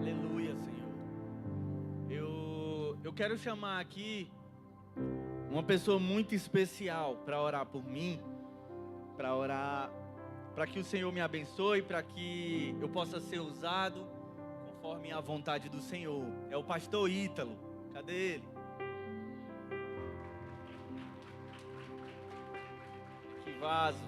Aleluia, Senhor. Eu quero chamar aqui uma pessoa muito especial para orar por mim, para orar, para que o Senhor me abençoe, para que eu possa ser usado conforme a vontade do Senhor. É o pastor Ítalo. Cadê ele? Que vaso.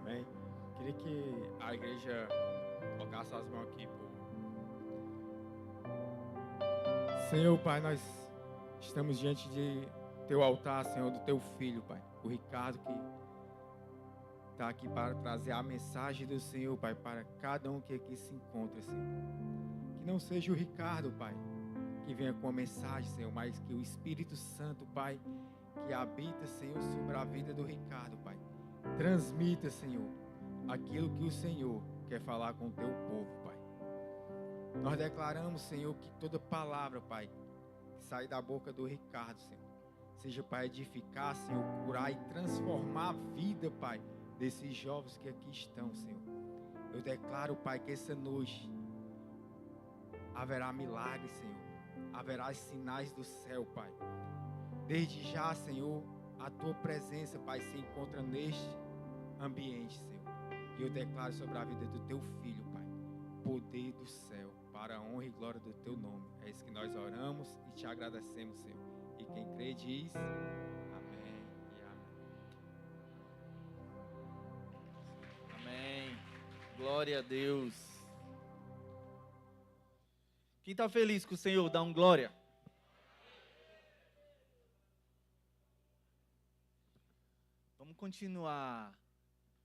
Amém. Queria que a igreja colocasse as mãos aqui. Senhor, Pai, nós estamos diante de teu altar, Senhor, do teu filho, Pai. O Ricardo, que está aqui para trazer a mensagem do Senhor, Pai, para cada um que aqui se encontra, Senhor. Que não seja o Ricardo, Pai, que venha com a mensagem, Senhor, mas que o Espírito Santo, Pai, que habita, Senhor, sobre a vida do Ricardo, Pai, transmita, Senhor, aquilo que o Senhor quer falar com o teu povo, Pai. Nós declaramos, Senhor, que toda palavra, Pai, que sai da boca do Ricardo, Senhor, seja para edificar, Senhor, curar e transformar a vida, Pai, desses jovens que aqui estão, Senhor. Eu declaro, Pai, que essa noite haverá milagres, Senhor. Haverá sinais do céu, Pai. Desde já, Senhor, a tua presença, Pai, se encontra neste ambiente, Senhor. E eu declaro sobre a vida do teu filho, Pai, poder do céu, para a honra e glória do teu nome. É isso que nós oramos e te agradecemos, Senhor. E quem crê diz amém e amém. Amém. Glória a Deus. Quem está feliz com o Senhor, dá um glória. Vamos continuar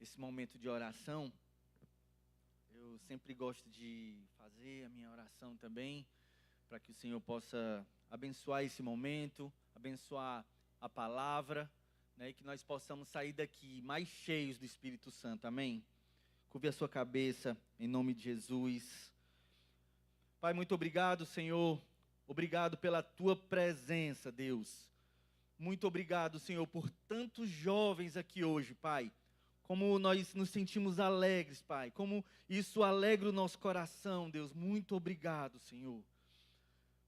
esse momento de oração. Eu sempre gosto de fazer a minha oração também, para que o Senhor possa abençoar esse momento, abençoar a palavra, né, e que nós possamos sair daqui mais cheios do Espírito Santo, amém? Curve a sua cabeça, em nome de Jesus. Pai, muito obrigado, Senhor, obrigado pela Tua presença, Deus. Muito obrigado, Senhor, por tantos jovens aqui hoje, Pai. Como nós nos sentimos alegres, Pai. Como isso alegra o nosso coração, Deus. Muito obrigado, Senhor.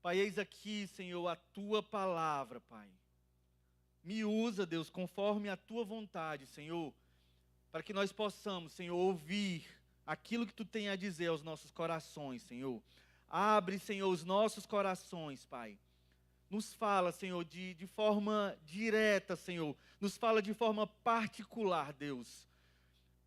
Pai, eis aqui, Senhor, a Tua palavra, Pai. Me usa, Deus, conforme a Tua vontade, Senhor. Para que nós possamos, Senhor, ouvir aquilo que Tu tem a dizer aos nossos corações, Senhor. Abre, Senhor, os nossos corações, Pai. Nos fala, Senhor, de forma direta, Senhor. Nos fala de forma particular, Deus.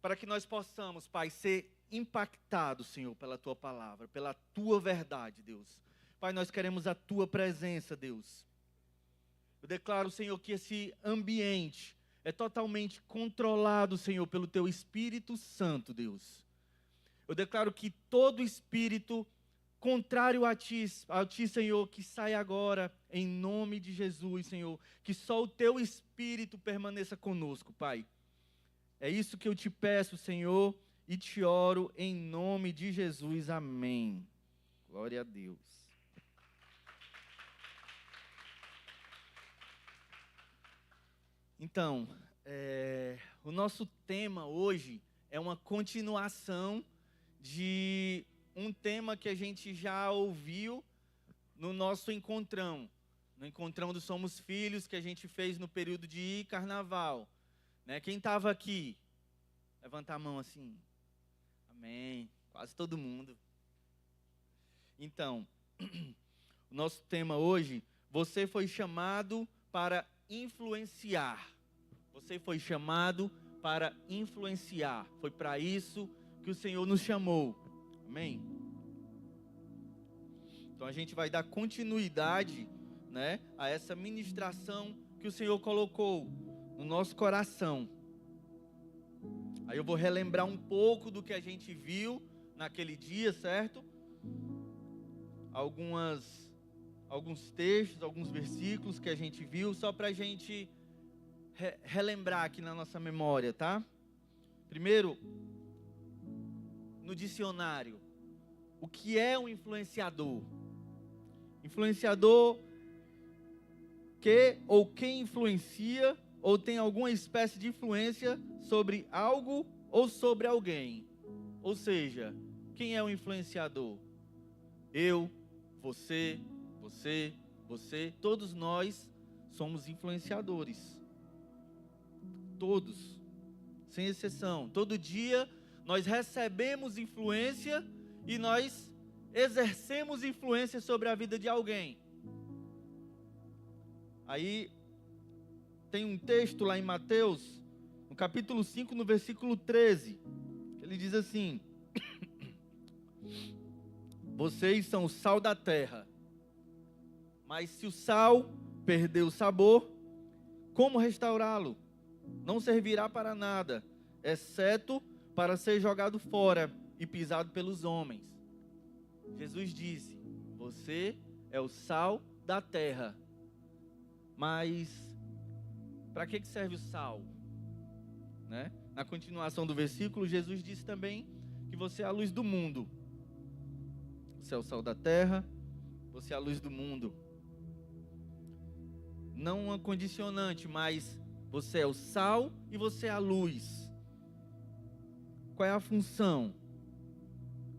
Para que nós possamos, Pai, ser impactados, Senhor, pela Tua palavra, pela Tua verdade, Deus. Pai, nós queremos a Tua presença, Deus. Eu declaro, Senhor, que esse ambiente é totalmente controlado, Senhor, pelo Teu Espírito Santo, Deus. Eu declaro que todo espírito contrário a Ti, Senhor, que sai agora, em nome de Jesus, Senhor. Que só o Teu Espírito permaneça conosco, Pai. É isso que eu te peço, Senhor, e te oro em nome de Jesus. Amém. Glória a Deus. Então, o nosso tema hoje é uma continuação de um tema que a gente já ouviu no nosso encontrão. No encontrão do Somos Filhos, que a gente fez no período de carnaval. Né? Quem estava aqui? Levanta a mão assim. Amém. Quase todo mundo. Então, o nosso tema hoje, você foi chamado para influenciar. Você foi chamado para influenciar. Foi para isso que o Senhor nos chamou. Amém? Então a gente vai dar continuidade, né, a essa ministração que o Senhor colocou no nosso coração. Aí eu vou relembrar um pouco do que a gente viu naquele dia, certo? Alguns textos, alguns versículos que a gente viu, só para a gente relembrar aqui na nossa memória, tá? Primeiro, no dicionário, o que é um influenciador? Influenciador que ou quem influencia ou tem alguma espécie de influência sobre algo ou sobre alguém. Ou seja, quem é o influenciador? Eu, você, todos nós somos influenciadores. Todos, sem exceção. Todo dia nós recebemos influência e nós exercemos influência sobre a vida de alguém. Aí tem um texto lá em Mateus, no capítulo 5, no versículo 13. Ele diz assim: vocês são o sal da terra, mas se o sal perder o sabor, como restaurá-lo? Não servirá para nada, exceto para ser jogado fora e pisado pelos homens. Jesus disse: você é o sal da terra. Mas para que serve o sal? Né? Na continuação do versículo, Jesus disse também que você é a luz do mundo. Você é o sal da terra, você é a luz do mundo. Não uma condicionante, mas você é o sal e você é a luz. Qual é a função?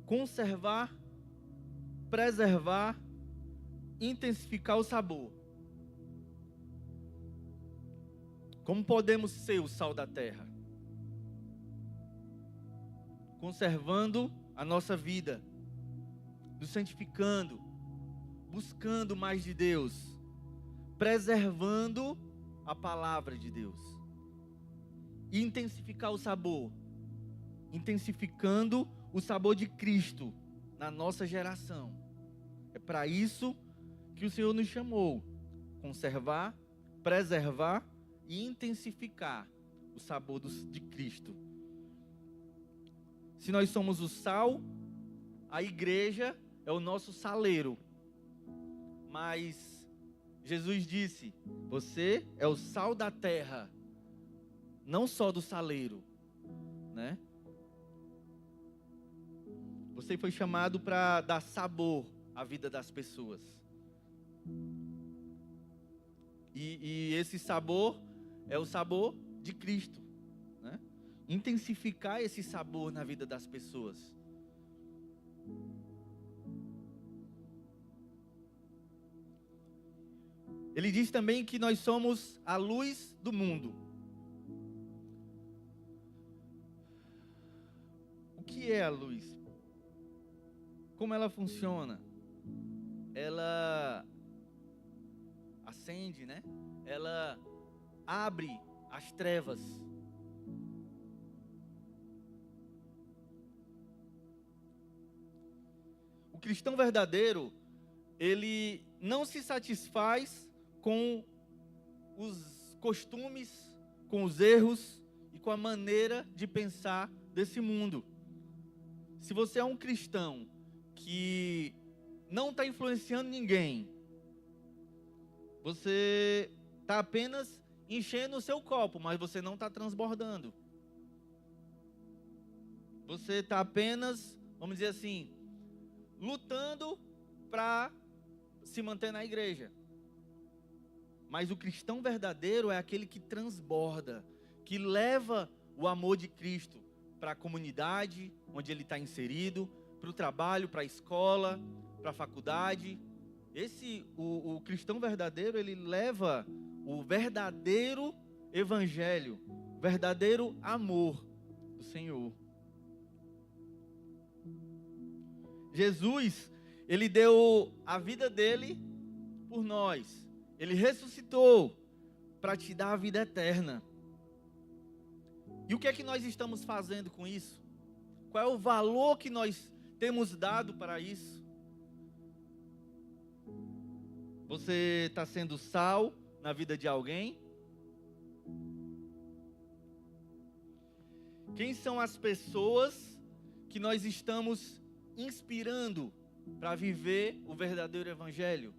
Conservar, preservar, intensificar o sabor. Como podemos ser o sal da terra? Conservando a nossa vida, nos santificando, buscando mais de Deus, preservando a palavra de Deus. E intensificar o sabor, intensificando o sabor de Cristo na nossa geração. É para isso que o Senhor nos chamou: conservar, preservar e intensificar o sabor de Cristo. Se nós somos o sal, a igreja é o nosso saleiro. Mas Jesus disse: você é o sal da terra, não só do saleiro, né? Você foi chamado para dar sabor à vida das pessoas. E esse sabor é o sabor de Cristo, né? Intensificar esse sabor na vida das pessoas. Ele diz também que nós somos a luz do mundo. O que é a luz? Como ela funciona? Ela acende, né? Ela abre as trevas. O cristão verdadeiro, ele não se satisfaz com os costumes, com os erros e com a maneira de pensar desse mundo. Se você é um cristão que não está influenciando ninguém, você está apenas enchendo o seu copo, mas você não está transbordando. Você está apenas, vamos dizer assim, lutando para se manter na igreja. Mas o cristão verdadeiro é aquele que transborda, que leva o amor de Cristo para a comunidade onde ele está inserido, para o trabalho, para a escola, para a faculdade. O cristão verdadeiro, ele leva o verdadeiro evangelho, o verdadeiro amor do Senhor. Jesus, ele deu a vida dele por nós. Ele ressuscitou para te dar a vida eterna. E o que é que nós estamos fazendo com isso? Qual é o valor que nós temos dado para isso? Você está sendo sal na vida de alguém? Quem são as pessoas que nós estamos inspirando para viver o verdadeiro evangelho?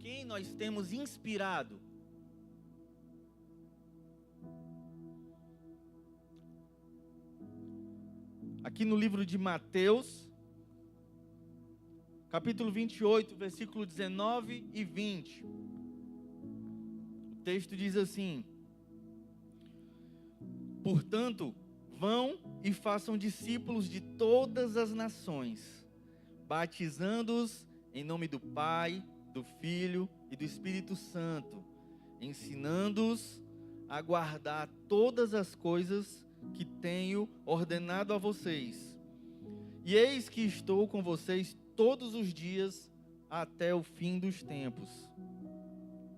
Quem nós temos inspirado? aqui no livro de Mateus, capítulo 28, versículo 19 e 20. O texto diz assim: portanto, vão e façam discípulos de todas as nações, batizando-os em nome do Pai, do Filho e do Espírito Santo, ensinando-os a guardar todas as coisas que tenho ordenado a vocês. E eis que estou com vocês todos os dias até o fim dos tempos.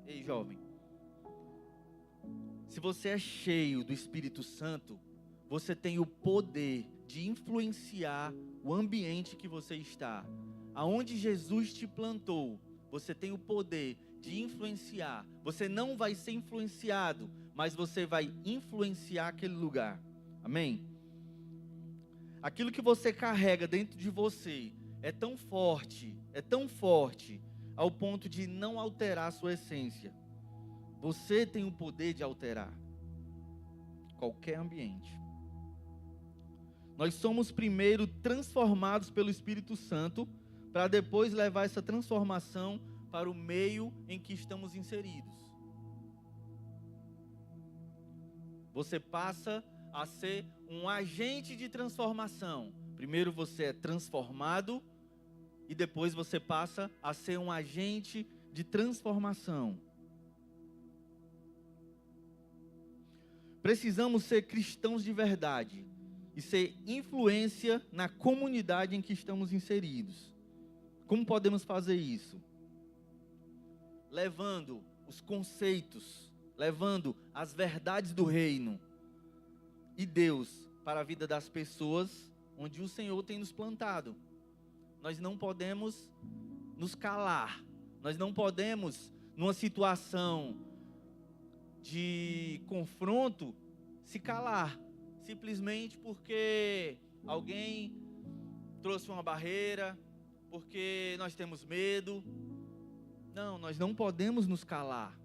Ei, jovem, se você é cheio do Espírito Santo, você tem o poder de influenciar o ambiente que você está. Aonde Jesus te plantou, você tem o poder de influenciar. Você não vai ser influenciado, mas você vai influenciar aquele lugar. Amém? Aquilo que você carrega dentro de você é tão forte, ao ponto de não alterar a sua essência. Você tem o poder de alterar qualquer ambiente. Nós somos primeiro transformados pelo Espírito Santo, para depois levar essa transformação para o meio em que estamos inseridos. Você passa a ser um agente de transformação. Primeiro você é transformado e depois você passa a ser um agente de transformação. Precisamos ser cristãos de verdade e ser influência na comunidade em que estamos inseridos. Como podemos fazer isso? Levando os conceitos, levando as verdades do reino e Deus para a vida das pessoas onde o Senhor tem nos plantado. Nós não podemos nos calar, nós não podemos, numa situação de confronto, se calar, simplesmente porque alguém trouxe uma barreira, porque nós temos medo. Não, nós não podemos nos calar.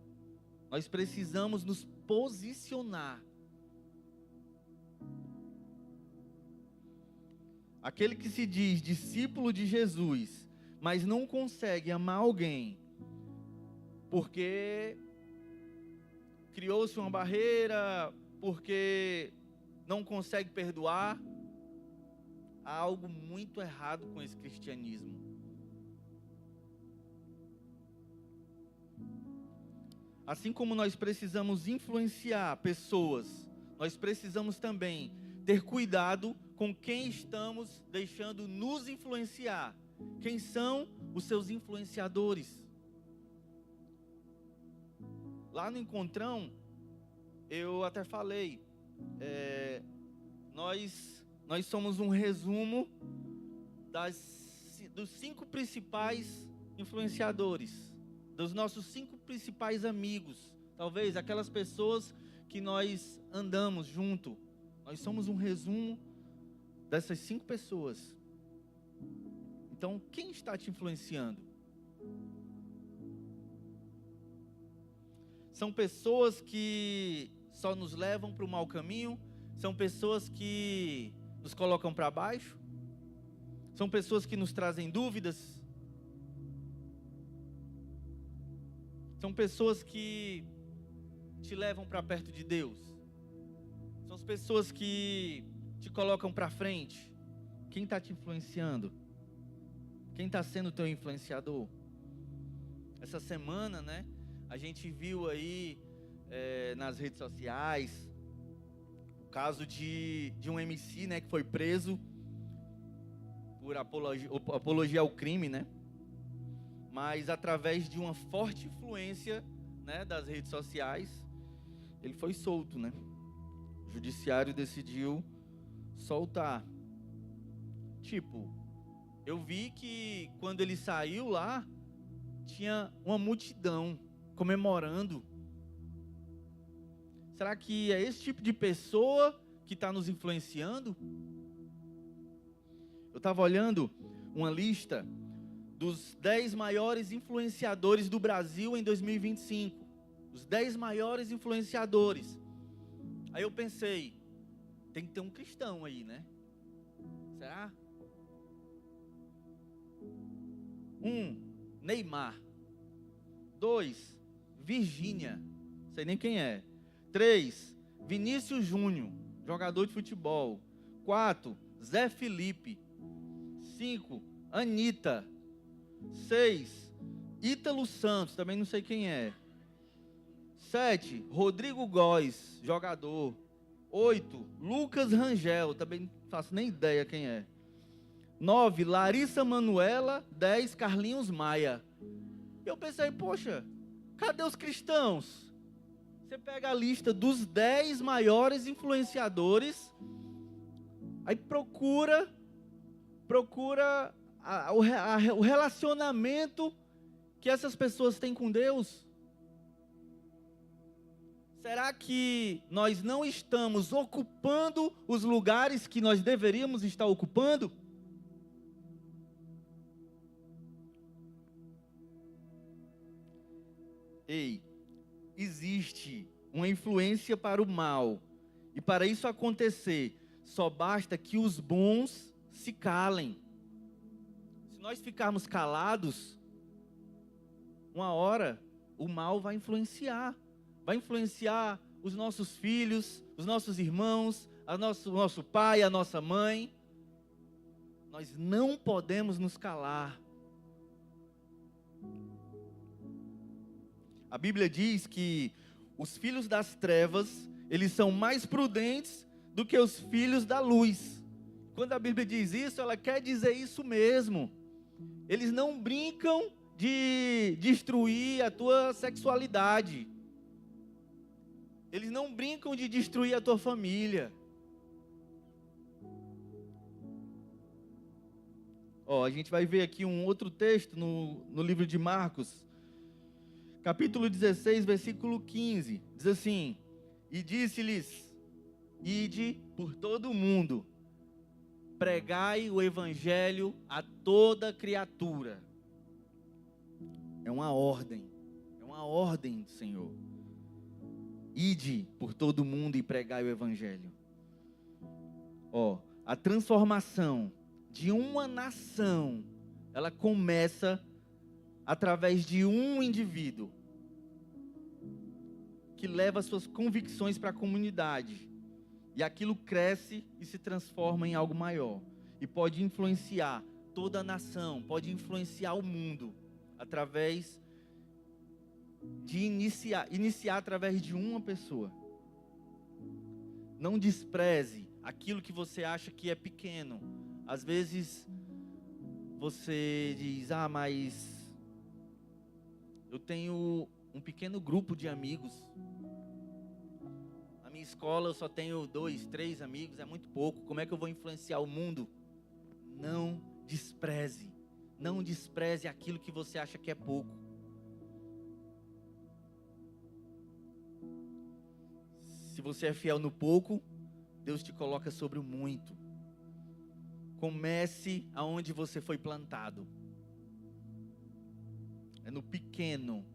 Nós precisamos nos posicionar. Aquele que se diz discípulo de Jesus, mas não consegue amar alguém, porque criou-se uma barreira, porque não consegue perdoar, há algo muito errado com esse cristianismo. Assim como nós precisamos influenciar pessoas, nós precisamos também ter cuidado com quem estamos deixando nos influenciar. Quem são os seus influenciadores? Lá no encontrão, eu até falei, nós somos um resumo dos 5 principais influenciadores, dos nossos 5 principais amigos, talvez aquelas pessoas que nós andamos junto. Nós somos um resumo dessas 5 pessoas. Então, quem está te influenciando? São pessoas que só nos levam para o mau caminho? São pessoas que nos colocam para baixo? São pessoas que nos trazem dúvidas? São pessoas que te levam para perto de Deus? São as pessoas que te colocam para frente? Quem está te influenciando? Quem está sendo o teu influenciador? Essa semana, né, a gente viu aí nas redes sociais o caso de um MC, né, que foi preso por apologia ao crime, né? Mas através de uma forte influência, né, das redes sociais, ele foi solto, né? O judiciário decidiu soltar. Tipo, eu vi que quando ele saiu lá, tinha uma multidão comemorando. Será que é esse tipo de pessoa que está nos influenciando? Eu estava olhando uma lista dos 10 maiores influenciadores do Brasil em 2025. Os 10 maiores influenciadores. Aí eu pensei, tem que ter um cristão aí, né? Será? 1, Neymar. 2, Virgínia. Não sei nem quem é. 3, Vinícius Júnior, jogador de futebol. 4, Zé Felipe. 5, Anitta. 6, Ítalo Santos, também não sei quem é. 7, Rodrigo Góes, jogador. 8, Lucas Rangel, também não faço nem ideia quem é. 9, Larissa Manoela. 10, Carlinhos Maia. Eu pensei, poxa, cadê os cristãos? Você pega a lista dos 10 maiores influenciadores, aí procura o relacionamento que essas pessoas têm com Deus. Será que nós não estamos ocupando os lugares que nós deveríamos estar ocupando? Ei, existe uma influência para o mal, e para isso acontecer, só basta que os bons se calem. Se nós ficarmos calados, uma hora o mal vai influenciar os nossos filhos, os nossos irmãos, o nosso pai, a nossa mãe. Nós não podemos nos calar. A Bíblia diz que os filhos das trevas, eles são mais prudentes do que os filhos da luz. Quando a Bíblia diz isso, ela quer dizer isso mesmo. Eles não brincam de destruir a tua sexualidade. Eles não brincam de destruir a tua família. A gente vai ver aqui um outro texto no livro de Marcos, capítulo 16, versículo 15. Diz assim: e disse-lhes: ide por todo o mundo, pregai o evangelho a toda criatura. É uma ordem do Senhor. Ide por todo o mundo e pregai o evangelho. A transformação de uma nação, ela começa através de um indivíduo que leva suas convicções para a comunidade, e aquilo cresce e se transforma em algo maior, e pode influenciar toda a nação, pode influenciar o mundo, através de iniciar através de uma pessoa. Não despreze aquilo que você acha que é pequeno. Às vezes você diz: mas eu tenho um pequeno grupo de amigos. Na minha escola eu só tenho 2, 3 amigos, é muito pouco. Como é que eu vou influenciar o mundo? Não despreze aquilo que você acha que é pouco. Se você é fiel no pouco, Deus te coloca sobre o muito. Comece aonde você foi plantado. É no pequeno.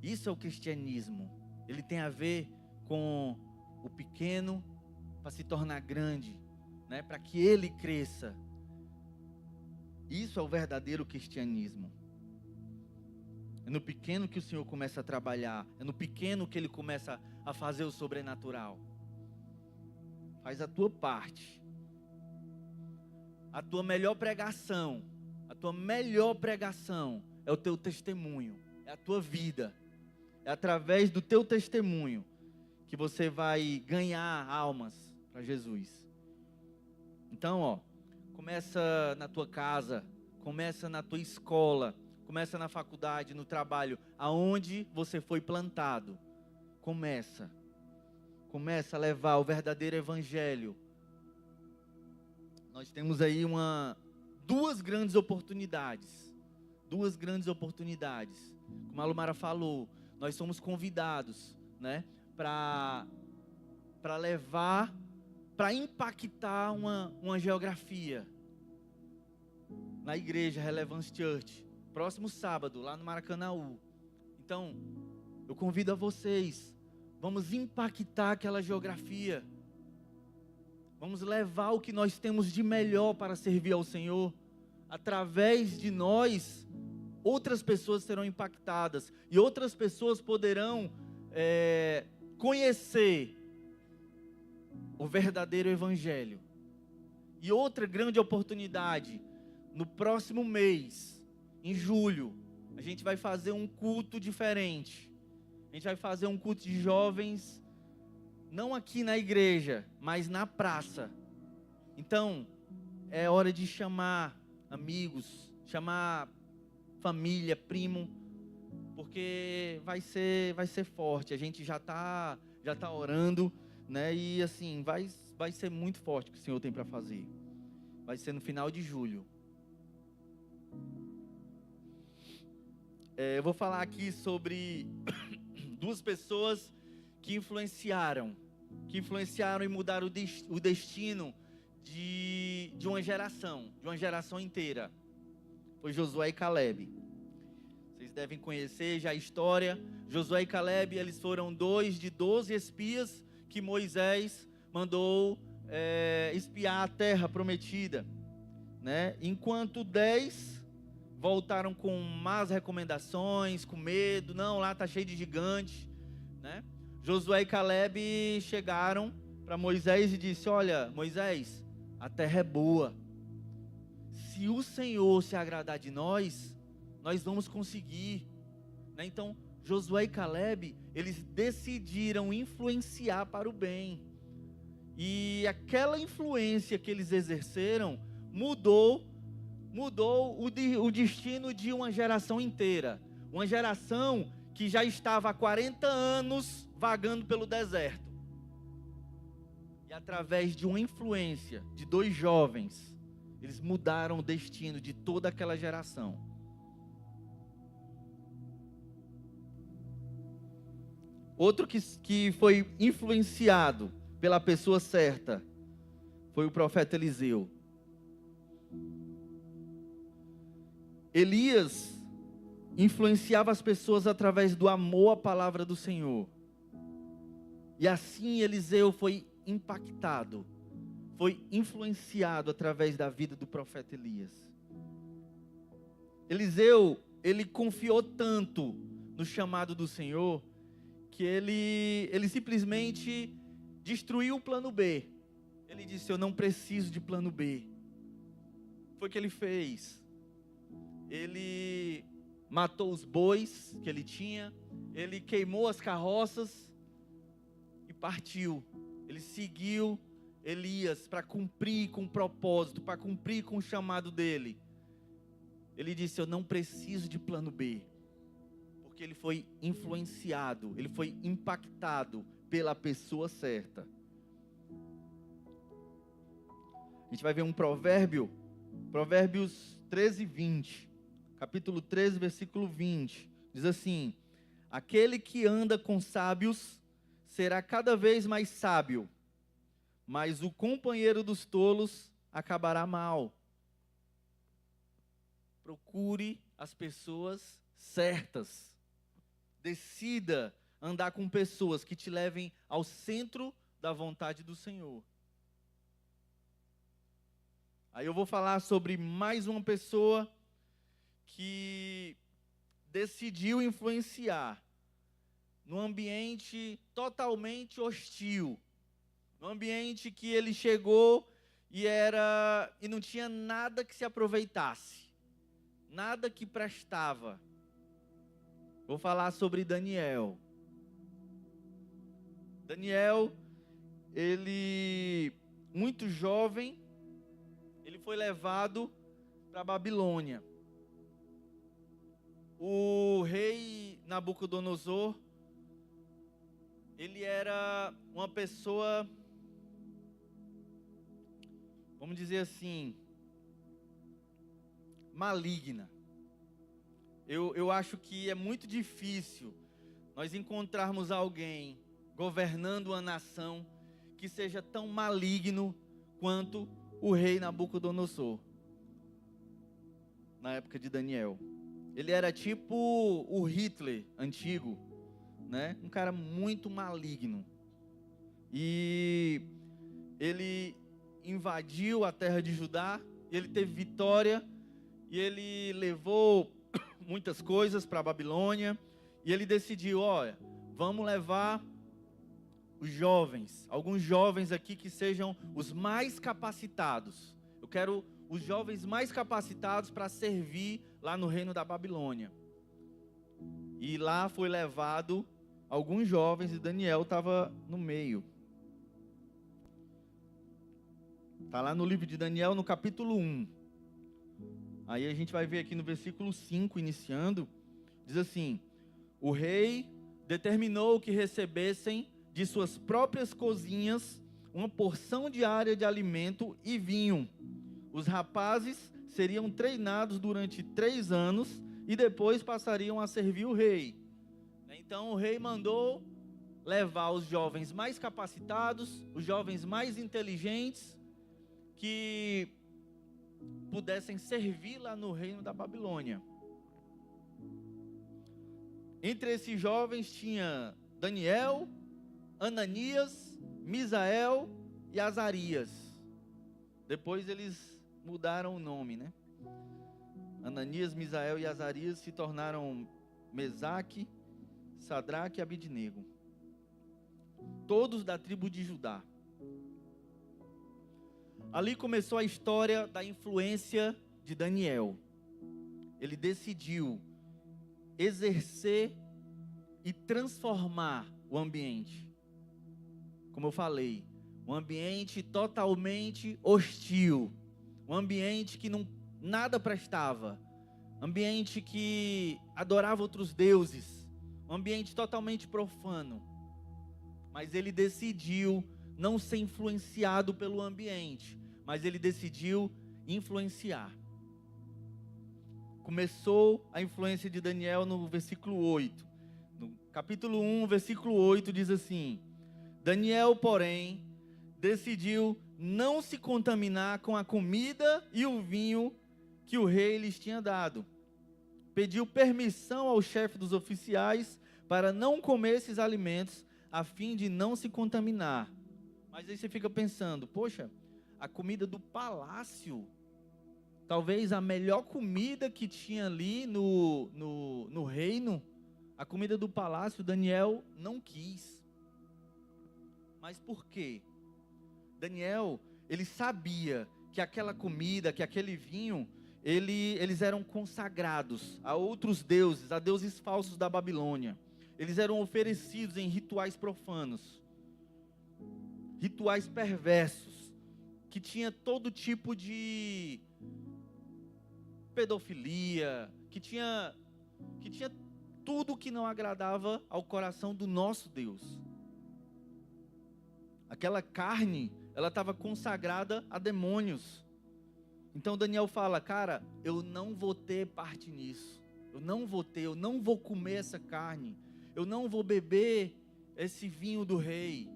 Isso é o cristianismo. Ele tem a ver com o pequeno para se tornar grande, né? Para que ele cresça. Isso é o verdadeiro cristianismo. É no pequeno que o Senhor começa a trabalhar. É no pequeno que Ele começa a fazer o sobrenatural. Faz a tua parte. A tua melhor pregação é o teu testemunho, é a tua vida. É através do teu testemunho que você vai ganhar almas para Jesus. Então, começa na tua casa, começa na tua escola, começa na faculdade, no trabalho, aonde você foi plantado. Começa a levar o verdadeiro evangelho. Nós temos aí duas grandes oportunidades. Como a Lumara falou, nós somos convidados, né, para levar, para impactar uma geografia na igreja Relevance Church, próximo sábado, lá no Maracanaú. Então, eu convido a vocês, vamos impactar aquela geografia. Vamos levar o que nós temos de melhor para servir ao Senhor. Através de nós, outras pessoas serão impactadas e outras pessoas poderão conhecer o verdadeiro evangelho. E outra grande oportunidade, no próximo mês, em julho, a gente vai fazer um culto diferente. A gente vai fazer um culto de jovens, não aqui na igreja, mas na praça. Então, é hora de chamar amigos, chamar família, primo, porque vai ser forte. A gente já tá orando, né? E assim, vai ser muito forte o que o Senhor tem para fazer. Vai ser no final de julho. Eu vou falar aqui sobre duas pessoas que influenciaram e mudaram o destino de uma geração inteira. Foi Josué e Caleb. Vocês devem conhecer já a história. Josué e Caleb, eles foram 2 de 12 espias que Moisés mandou espiar a terra prometida, né? Enquanto 10 voltaram com más recomendações, com medo, não, lá está cheio de gigantes, né? Josué e Caleb chegaram para Moisés e disse: olha, Moisés, a terra é boa. Se o Senhor se agradar de nós vamos conseguir, né? Então, Josué e Caleb, eles decidiram influenciar para o bem. E aquela influência que eles exerceram mudou o destino de uma geração inteira. Uma geração que já estava há 40 anos vagando pelo deserto. E através de uma influência de 2 jovens, eles mudaram o destino de toda aquela geração. Outro que foi influenciado pela pessoa certa foi o profeta Eliseu. Elias influenciava as pessoas através do amor à palavra do Senhor. E assim Eliseu foi impactado, foi influenciado através da vida do profeta Elias. Eliseu, ele confiou tanto no chamado do Senhor, que ele simplesmente destruiu o plano B. Ele disse: eu não preciso de plano B. Foi o que ele fez. Ele matou os bois que ele tinha, ele queimou as carroças e partiu. Ele seguiu Elias para cumprir com o propósito, para cumprir com o chamado dele. Ele disse: eu não preciso de plano B. Porque ele foi influenciado, ele foi impactado pela pessoa certa. A gente vai ver um provérbio, Provérbios 13, 20. Capítulo 13, versículo 20. Diz assim: aquele que anda com sábios será cada vez mais sábio, mas o companheiro dos tolos acabará mal. Procure as pessoas certas. Decida andar com pessoas que te levem ao centro da vontade do Senhor. Aí eu vou falar sobre mais uma pessoa que decidiu influenciar num ambiente totalmente hostil, num ambiente que ele chegou e não tinha nada que se aproveitasse, nada que prestava. Vou falar sobre Daniel. Daniel, ele, muito jovem, ele foi levado para a Babilônia. O rei Nabucodonosor, ele era uma pessoa, vamos dizer assim, maligna. Eu acho que é muito difícil nós encontrarmos alguém governando uma nação que seja tão maligno quanto o rei Nabucodonosor, na época de Daniel. Ele era tipo o Hitler antigo, né? Um cara muito maligno. E ele invadiu a terra de Judá, e ele teve vitória, e ele levou muitas coisas para a Babilônia, e ele decidiu, olha, vamos levar os jovens, alguns jovens aqui que sejam os mais capacitados. Eu quero os jovens mais capacitados para servir lá no reino da Babilônia. E lá foi levado alguns jovens, e Daniel estava no meio. Está lá no livro de Daniel, no capítulo 1. Aí a gente vai ver aqui no versículo 5, iniciando, diz assim: o rei determinou que recebessem de suas próprias cozinhas uma porção diária de alimento e vinho. Os rapazes seriam treinados durante 3 anos e depois passariam a servir o rei. Então o rei mandou levar os jovens mais capacitados, os jovens mais inteligentes, que pudessem servir lá no reino da Babilônia. Entre esses jovens tinha Daniel, Ananias, Misael e Azarias. Depois eles mudaram o nome, né? Ananias, Misael e Azarias se tornaram Mesaque, Sadraque e Abidnego. Todos da tribo de Judá. Ali começou a história da influência de Daniel. Ele decidiu exercer e transformar o ambiente. Como eu falei, um ambiente totalmente hostil, um ambiente que nada prestava, ambiente que adorava outros deuses, um ambiente totalmente profano. Mas ele decidiu não ser influenciado pelo ambiente, mas ele decidiu influenciar. Começou a influência de Daniel no versículo 8. No capítulo 1, versículo 8 diz assim: Daniel, porém, decidiu não se contaminar com a comida e o vinho que o rei lhes tinha dado. Pediu permissão ao chefe dos oficiais para não comer esses alimentos, a fim de não se contaminar. Mas aí você fica pensando, poxa, a comida do palácio, talvez a melhor comida que tinha ali no reino, a comida do palácio, Daniel não quis. Mas por quê? Daniel, ele sabia que aquela comida, que aquele vinho, eles eram consagrados a outros deuses, a deuses falsos da Babilônia. Eles eram oferecidos em rituais profanos, rituais perversos, que tinha todo tipo de pedofilia, que tinha tudo que não agradava ao coração do nosso Deus. Aquela carne, ela estava consagrada a demônios. Então Daniel fala, cara, eu não vou ter parte nisso. Eu não vou comer essa carne. Eu não vou beber esse vinho do rei.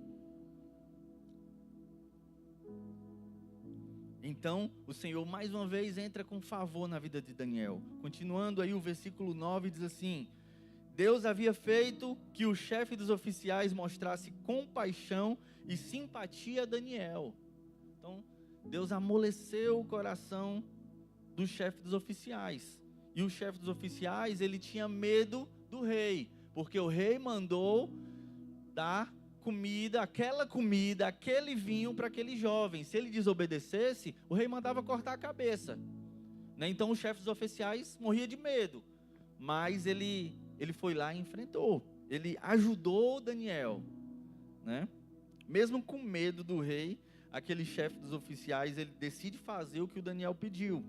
Então, o Senhor mais uma vez entra com favor na vida de Daniel. Continuando aí o versículo 9 diz assim: Deus havia feito que o chefe dos oficiais mostrasse compaixão e simpatia a Daniel. Então, Deus amoleceu o coração do chefe dos oficiais. E o chefe dos oficiais, ele tinha medo do rei, porque o rei mandou dar comida, aquele vinho para aquele jovem. Se ele desobedecesse, o rei mandava cortar a cabeça. Então o chefe dos oficiais morria de medo. Mas ele foi lá e enfrentou. Ele ajudou Daniel, né? Mesmo com medo do rei, aquele chefe dos oficiais, ele decide fazer o que o Daniel pediu.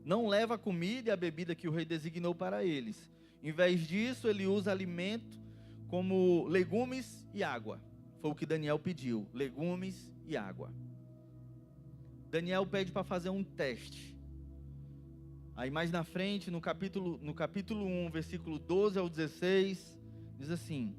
Não leva a comida e a bebida que o rei designou para eles. Em vez disso, ele usa alimento como legumes e água. Foi o que Daniel pediu, legumes e água. Daniel pede para fazer um teste. Aí mais na frente, no capítulo 1, versículo 12 ao 16, diz assim: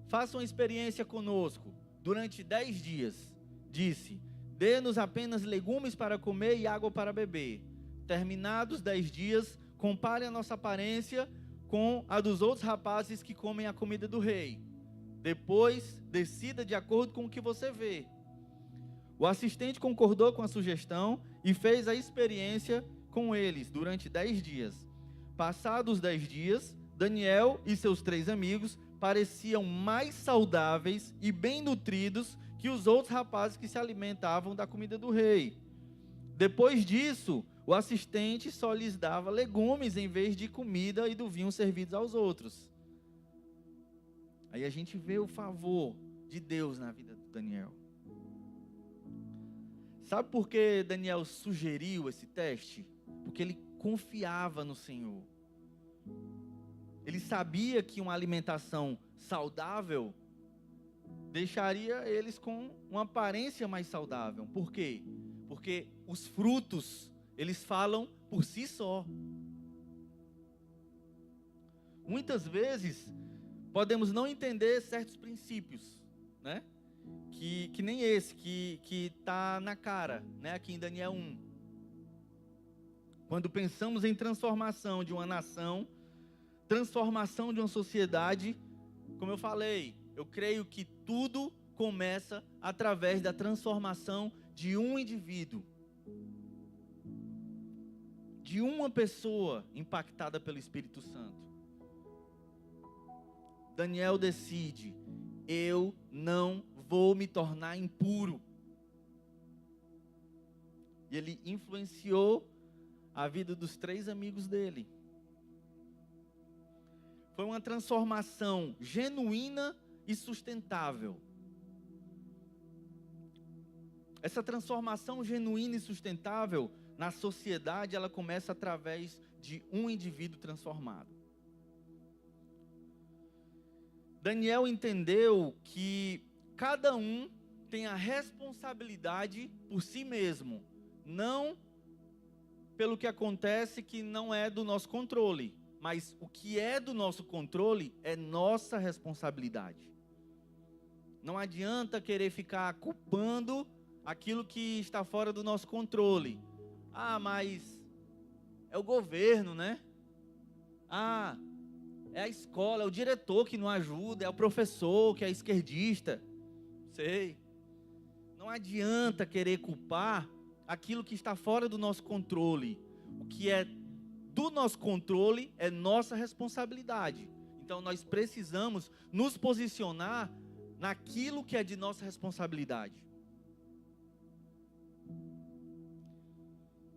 faça uma experiência conosco durante 10 dias. Disse: dê-nos apenas legumes para comer e água para beber. Terminados 10 dias, compare a nossa aparência com a dos outros rapazes que comem a comida do rei. Depois, decida de acordo com o que você vê. O assistente concordou com a sugestão e fez a experiência com eles durante 10 dias. Passados os 10 dias, Daniel e seus 3 amigos pareciam mais saudáveis e bem nutridos que os outros rapazes que se alimentavam da comida do rei. Depois disso, o assistente só lhes dava legumes em vez de comida e do vinho servidos aos outros. Aí a gente vê o favor de Deus na vida de Daniel. Sabe por que Daniel sugeriu esse teste? Porque ele confiava no Senhor. Ele sabia que uma alimentação saudável deixaria eles com uma aparência mais saudável. Por quê? Porque os frutos, eles falam por si só. Muitas vezes, podemos não entender certos princípios, né? Que nem esse, que está na cara, né? Aqui em Daniel 1. Quando pensamos em transformação de uma nação, transformação de uma sociedade, como eu falei, eu creio que tudo começa através da transformação de um indivíduo, de uma pessoa impactada pelo Espírito Santo. Daniel decide: eu não vou me tornar impuro. E ele influenciou a vida dos 3 amigos dele. Foi uma transformação genuína e sustentável. Essa transformação genuína e sustentável na sociedade, ela começa através de um indivíduo transformado. Daniel entendeu que cada um tem a responsabilidade por si mesmo, não pelo que acontece que não é do nosso controle, mas o que é do nosso controle é nossa responsabilidade. Não adianta querer ficar culpando aquilo que está fora do nosso controle. Ah, mas é o governo, né? Ah, é a escola, é o diretor que não ajuda, é o professor que é esquerdista. Sei. Não adianta querer culpar aquilo que está fora do nosso controle. O que é do nosso controle é nossa responsabilidade. Então nós precisamos nos posicionar naquilo que é de nossa responsabilidade.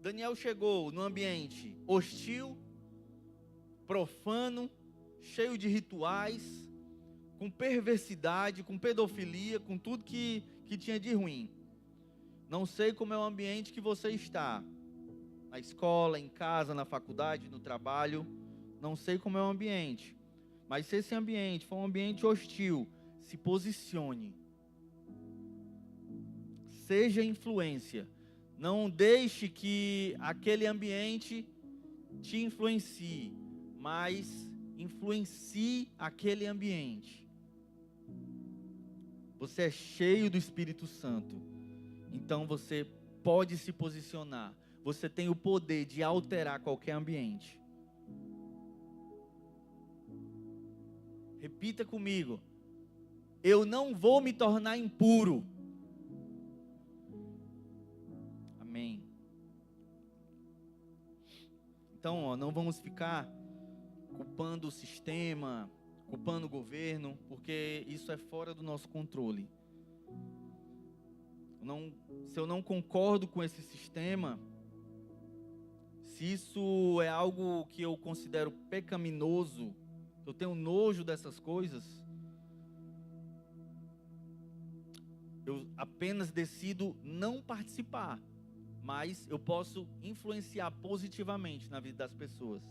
Daniel chegou num ambiente hostil, profano, cheio de rituais, com perversidade, com pedofilia, com tudo que tinha de ruim. Não sei como é o ambiente que você está, na escola, em casa, na faculdade, no trabalho, não sei como é o ambiente, mas se esse ambiente for um ambiente hostil, se posicione, seja influência, não deixe que aquele ambiente te influencie, mas influencie aquele ambiente. Você é cheio do Espírito Santo, então você pode se posicionar, você tem o poder de alterar qualquer ambiente. Repita comigo: eu não vou me tornar impuro. Amém. Então, não vamos ficar culpando o sistema, culpando o governo, porque isso é fora do nosso controle. Se eu não concordo com esse sistema, se isso é algo que eu considero pecaminoso, eu tenho nojo dessas coisas, eu apenas decido não participar, mas eu posso influenciar positivamente na vida das pessoas.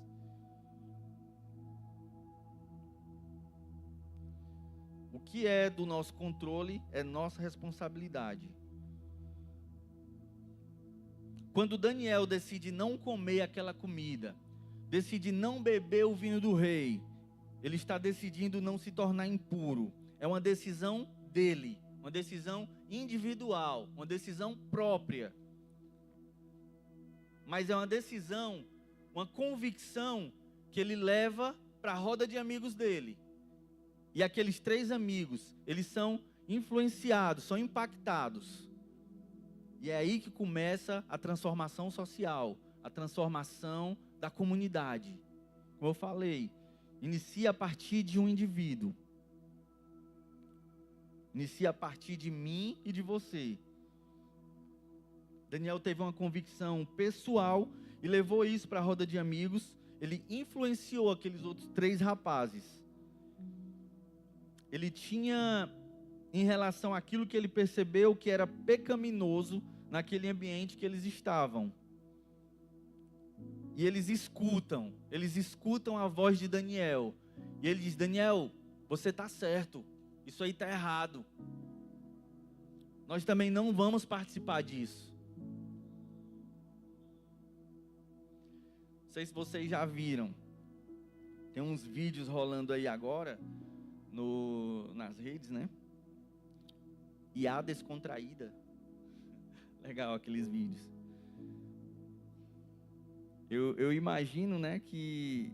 O que é do nosso controle é nossa responsabilidade. Quando Daniel decide não comer aquela comida, decide não beber o vinho do rei, ele está decidindo não se tornar impuro. É uma decisão dele, uma decisão individual, uma decisão própria. Mas é uma decisão, uma convicção que ele leva para a roda de amigos dele. E aqueles 3 amigos, eles são influenciados, são impactados. E é aí que começa a transformação social, a transformação da comunidade. Como eu falei, inicia a partir de um indivíduo. Inicia a partir de mim e de você. Daniel teve uma convicção pessoal e levou isso para a roda de amigos. Ele influenciou aqueles outros 3 rapazes. Ele tinha, em relação àquilo que ele percebeu que era pecaminoso naquele ambiente que eles estavam. E eles escutam a voz de Daniel. E ele diz: Daniel, você está certo, isso aí está errado. Nós também não vamos participar disso. Não sei se vocês já viram. Tem uns vídeos rolando aí agora nas redes, né? IA descontraída. Legal aqueles vídeos. Eu imagino, né, que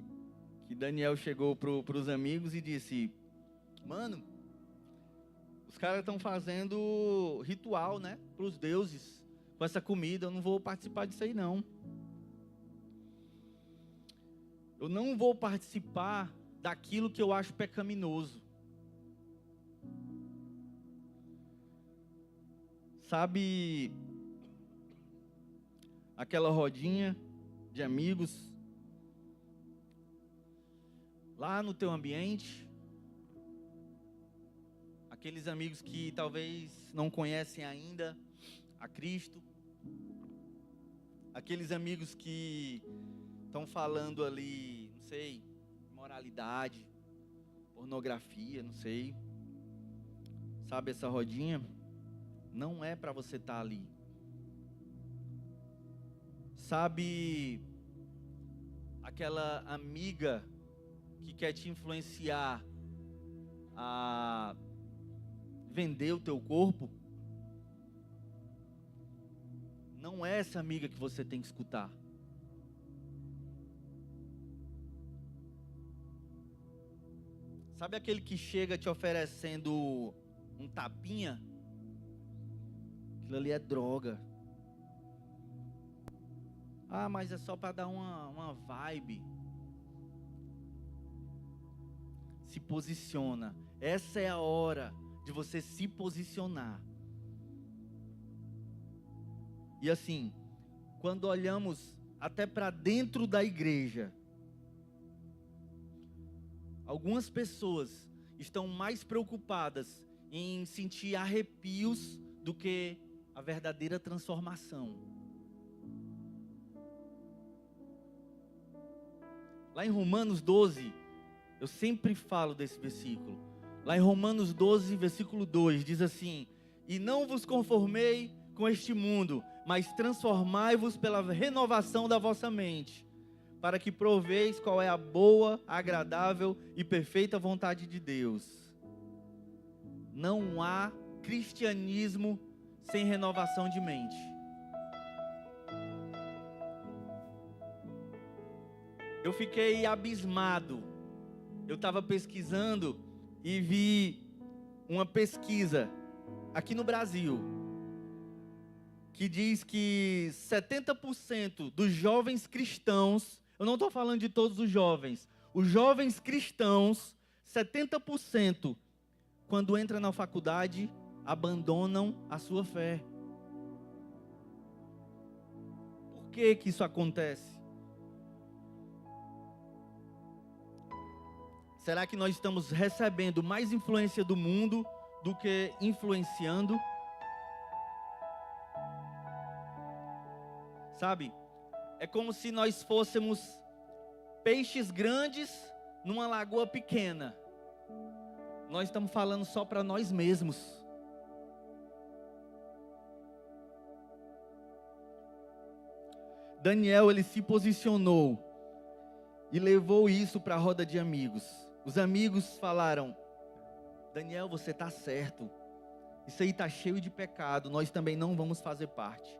Daniel chegou para os amigos e disse: mano, os caras estão fazendo ritual, né, para os deuses com essa comida. Eu não vou participar disso aí, não. Eu não vou participar daquilo que eu acho pecaminoso. Sabe aquela rodinha de amigos lá no teu ambiente? Aqueles amigos que talvez não conhecem ainda a Cristo. Aqueles amigos que estão falando ali, não sei, moralidade, pornografia, não sei. Sabe essa rodinha? Não é para você estar ali. Sabe aquela amiga que quer te influenciar a vender o teu corpo? Não é essa amiga que você tem que escutar. Sabe aquele que chega te oferecendo um tapinha? Aquilo ali é droga. Ah, mas é só para dar uma vibe. Se posiciona. Essa é a hora de você se posicionar. E assim, quando olhamos até para dentro da igreja, algumas pessoas estão mais preocupadas em sentir arrepios do que a verdadeira transformação. Lá em Romanos 12, eu sempre falo desse versículo. Lá em Romanos 12, versículo 2, diz assim: e não vos conformei com este mundo, mas transformai-vos pela renovação da vossa mente, para que proveis qual é a boa, agradável e perfeita vontade de Deus. Não há cristianismo sem renovação de mente. Eu fiquei abismado. Eu estava pesquisando e vi uma pesquisa aqui no Brasil que diz que 70% dos jovens cristãos, eu não estou falando de todos os jovens cristãos, 70%, quando entram na faculdade, abandonam a sua fé. Por que que isso acontece? Será que nós estamos recebendo mais influência do mundo do que influenciando? Sabe? É como se nós fôssemos peixes grandes numa lagoa pequena. Nós estamos falando só para nós mesmos. Daniel, ele se posicionou e levou isso para a roda de amigos. Os amigos falaram: Daniel, você está certo. Isso aí está cheio de pecado. Nós também não vamos fazer parte.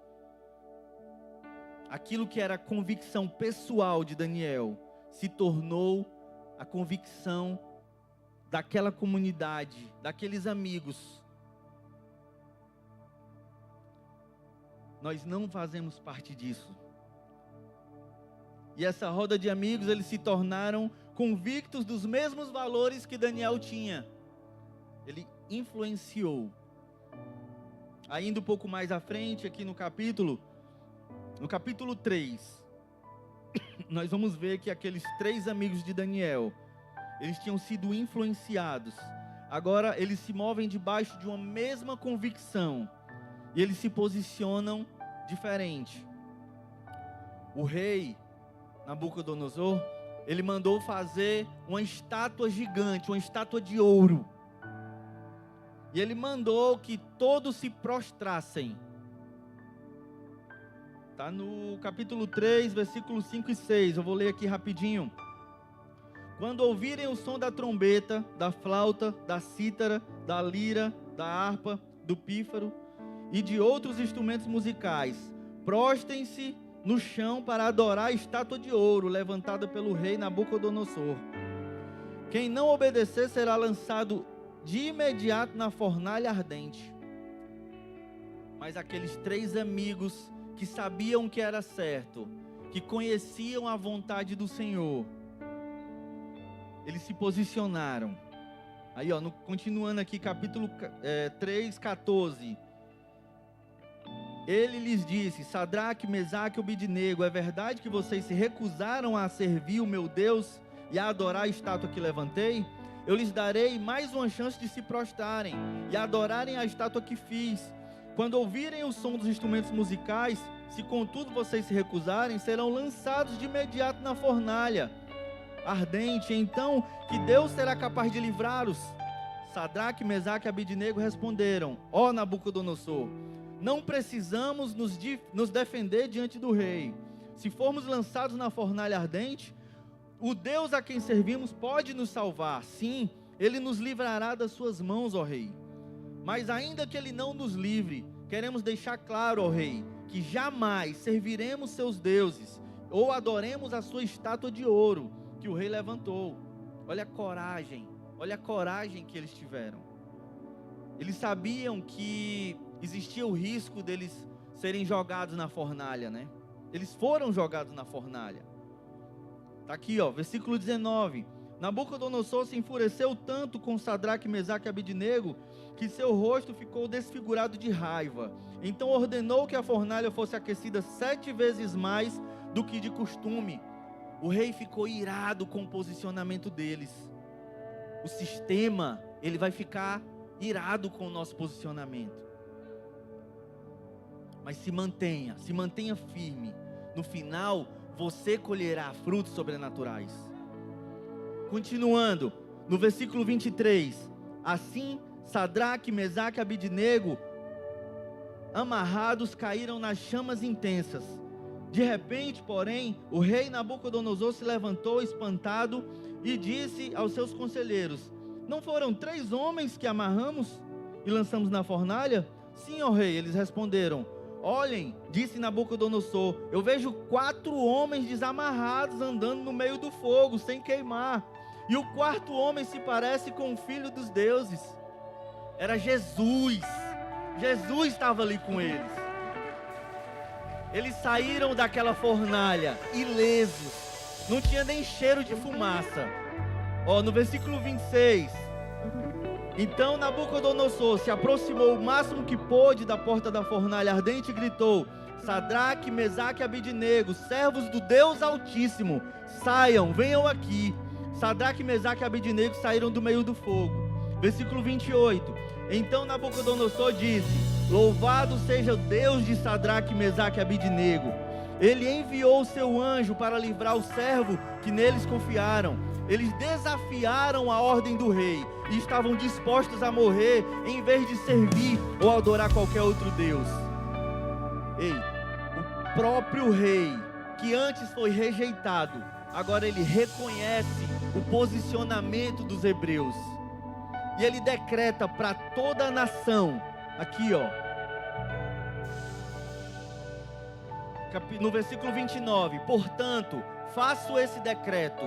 Aquilo que era a convicção pessoal de Daniel se tornou a convicção daquela comunidade, daqueles amigos. nós não fazemos parte disso. E essa roda de amigos, eles se tornaram convictos dos mesmos valores que Daniel tinha. Ele influenciou. Aí indo um pouco mais à frente, aqui no capítulo 3, nós vamos ver que aqueles 3 amigos de Daniel, eles tinham sido influenciados. Agora eles se movem debaixo de uma mesma convicção. E eles se posicionam diferente. O rei Nabucodonosor, ele mandou fazer uma estátua gigante, uma estátua de ouro. E ele mandou que todos se prostrassem. Está no capítulo 3, versículos 5 e 6. Eu vou ler aqui rapidinho. Quando ouvirem o som da trombeta, da flauta, da cítara, da lira, da harpa, do pífaro e de outros instrumentos musicais, prostem-se no chão para adorar a estátua de ouro levantada pelo rei Nabucodonosor. Quem não obedecer será lançado de imediato na fornalha ardente. Mas aqueles 3 amigos que sabiam que era certo, que conheciam a vontade do Senhor, eles se posicionaram. Aí, continuando aqui, capítulo 3, 14. Ele lhes disse: Sadraque, Mesaque e Abidnego, é verdade que vocês se recusaram a servir o meu Deus e a adorar a estátua que levantei? Eu lhes darei mais uma chance de se prostrarem e adorarem a estátua que fiz. Quando ouvirem o som dos instrumentos musicais, se contudo vocês se recusarem, serão lançados de imediato na fornalha ardente. Então, que Deus será capaz de livrá-los? Sadraque, Mesaque e Abidnego responderam: Ó Nabucodonosor, não precisamos nos defender diante do rei. Se formos lançados na fornalha ardente, o Deus a quem servimos pode nos salvar. Sim, Ele nos livrará das suas mãos, ó rei. Mas ainda que Ele não nos livre, queremos deixar claro, ó rei, que jamais serviremos seus deuses ou adoremos a sua estátua de ouro que o rei levantou. Olha a coragem que eles tiveram. Eles sabiam que existia o risco deles serem jogados na fornalha, né? Eles foram jogados na fornalha. Está aqui, versículo 19. Nabucodonosor se enfureceu tanto com Sadraque, Mesaque e Abidnego, que seu rosto ficou desfigurado de raiva. Então ordenou que a fornalha fosse aquecida 7 vezes mais do que de costume. O rei ficou irado com o posicionamento deles. O sistema, ele vai ficar irado com o nosso posicionamento. Mas se mantenha firme. No final, você colherá frutos sobrenaturais. Continuando, no versículo 23. Assim, Sadraque, Mesaque e Abidnego, amarrados, caíram nas chamas intensas. De repente, porém, o rei Nabucodonosor se levantou espantado e disse aos seus conselheiros: Não foram 3 homens que amarramos e lançamos na fornalha? Sim, ó rei, eles responderam. Olhem, disse Nabucodonosor, eu vejo 4 homens desamarrados andando no meio do fogo, sem queimar. E o 4º homem se parece com o filho dos deuses. Era Jesus. Jesus estava ali com eles. Eles saíram daquela fornalha ilesos. Não tinha nem cheiro de fumaça. No versículo 26. Então Nabucodonosor se aproximou o máximo que pôde da porta da fornalha ardente e gritou: Sadraque, Mesaque e Abidnego, servos do Deus Altíssimo, saiam, venham aqui. Sadraque, Mesaque e Abidnego saíram do meio do fogo. Versículo 28. Então Nabucodonosor disse: Louvado seja o Deus de Sadraque, Mesaque e Abidnego. Ele enviou o seu anjo para livrar o servo que neles confiaram. Eles desafiaram a ordem do rei e estavam dispostos a morrer em vez de servir ou adorar qualquer outro Deus. O próprio rei, que antes foi rejeitado, agora ele reconhece o posicionamento dos hebreus. E ele decreta para toda a nação, aqui no versículo 29, portanto, faço esse decreto: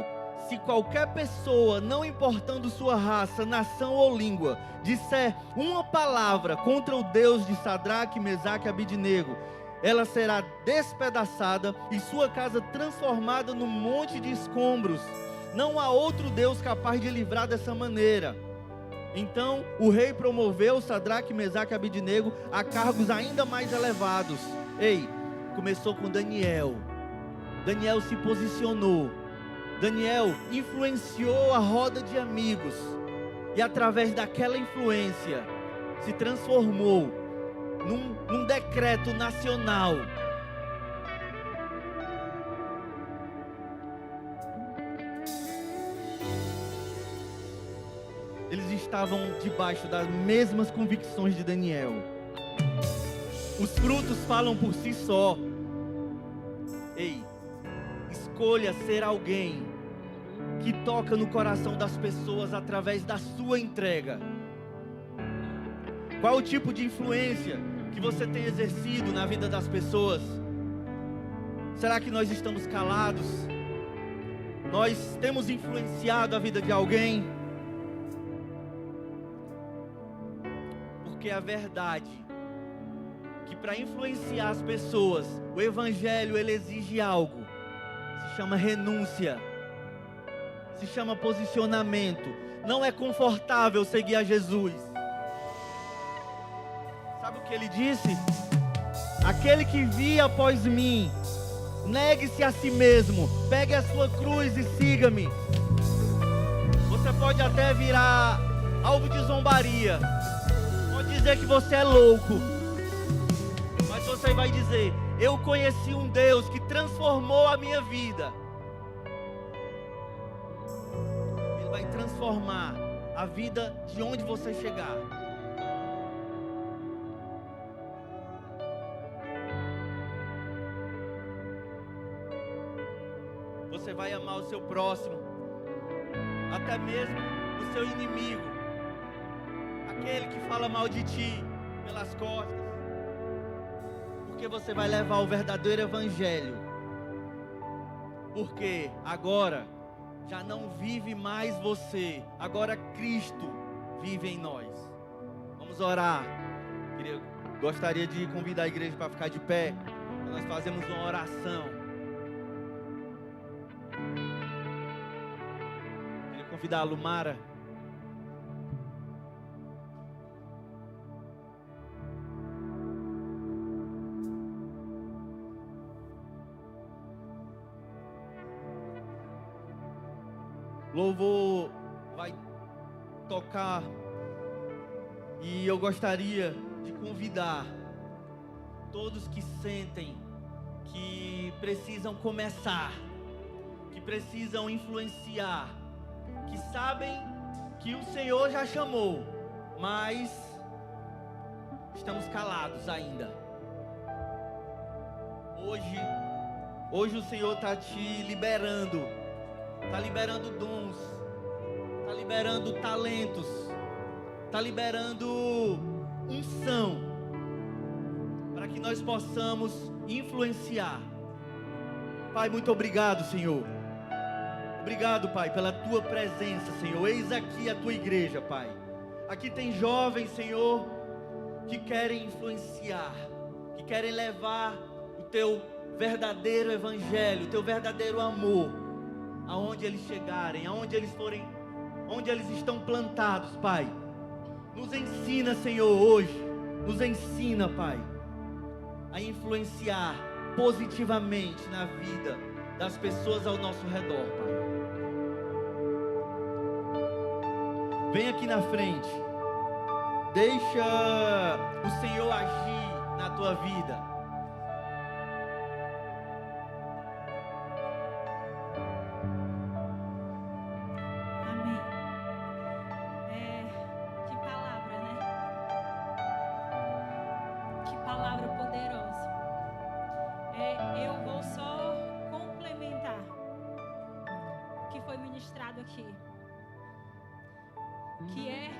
se qualquer pessoa, não importando sua raça, nação ou língua, disser uma palavra contra o Deus de Sadraque, Mesaque e Abidnego, ela será despedaçada e sua casa transformada num monte de escombros. Não há outro Deus capaz de livrar dessa maneira. Então o rei promoveu Sadraque, Mesaque e Abednego a cargos ainda mais elevados. Começou com Daniel. Daniel se posicionou. Daniel influenciou a roda de amigos. E através daquela influência, se transformou num decreto nacional. Eles estavam debaixo das mesmas convicções de Daniel. Os frutos falam por si só. Escolha ser alguém que toca no coração das pessoas através da sua entrega. Qual o tipo de influência que você tem exercido na vida das pessoas? Será que nós estamos calados? Nós temos influenciado a vida de alguém? Porque a verdade que para influenciar as pessoas, o evangelho ele exige algo. Se chama renúncia. Se chama posicionamento. Não é confortável seguir a Jesus. Sabe o que ele disse? Aquele que vier após mim, negue-se a si mesmo, pegue a sua cruz e siga-me. Você pode até virar alvo de zombaria, pode dizer que você é louco, mas você vai dizer: eu conheci um Deus que transformou a minha vida. Ele vai transformar a vida de onde você chegar. Você vai amar o seu próximo, até mesmo o seu inimigo, aquele que fala mal de ti pelas costas, porque você vai levar o verdadeiro evangelho. Porque agora já não vive mais você, agora Cristo vive em nós. Vamos orar. Gostaria de convidar a igreja para ficar de pé. Nós fazemos uma oração. Convidar a Lumara. Louvor vai tocar e eu gostaria de convidar todos que sentem que precisam começar, que precisam influenciar, que sabem que o Senhor já chamou, mas estamos calados ainda. Hoje o Senhor está te liberando, está liberando dons, está liberando talentos, está liberando unção, para que nós possamos influenciar. Pai, muito obrigado, Senhor. Obrigado, Pai, pela Tua presença, Senhor. Eis aqui a Tua igreja, Pai. Aqui tem jovens, Senhor, que querem influenciar, que querem levar o Teu verdadeiro evangelho, o Teu verdadeiro amor, aonde eles chegarem, aonde eles forem, onde eles estão plantados, Pai. Nos ensina, Senhor, hoje. Nos ensina, Pai, a influenciar positivamente na vida das pessoas ao nosso redor, Pai. Vem aqui na frente. Deixa o Senhor agir na tua vida. Amém. Que palavra, né? Que palavra poderosa. Eu vou só complementar o que foi ministrado aqui. Que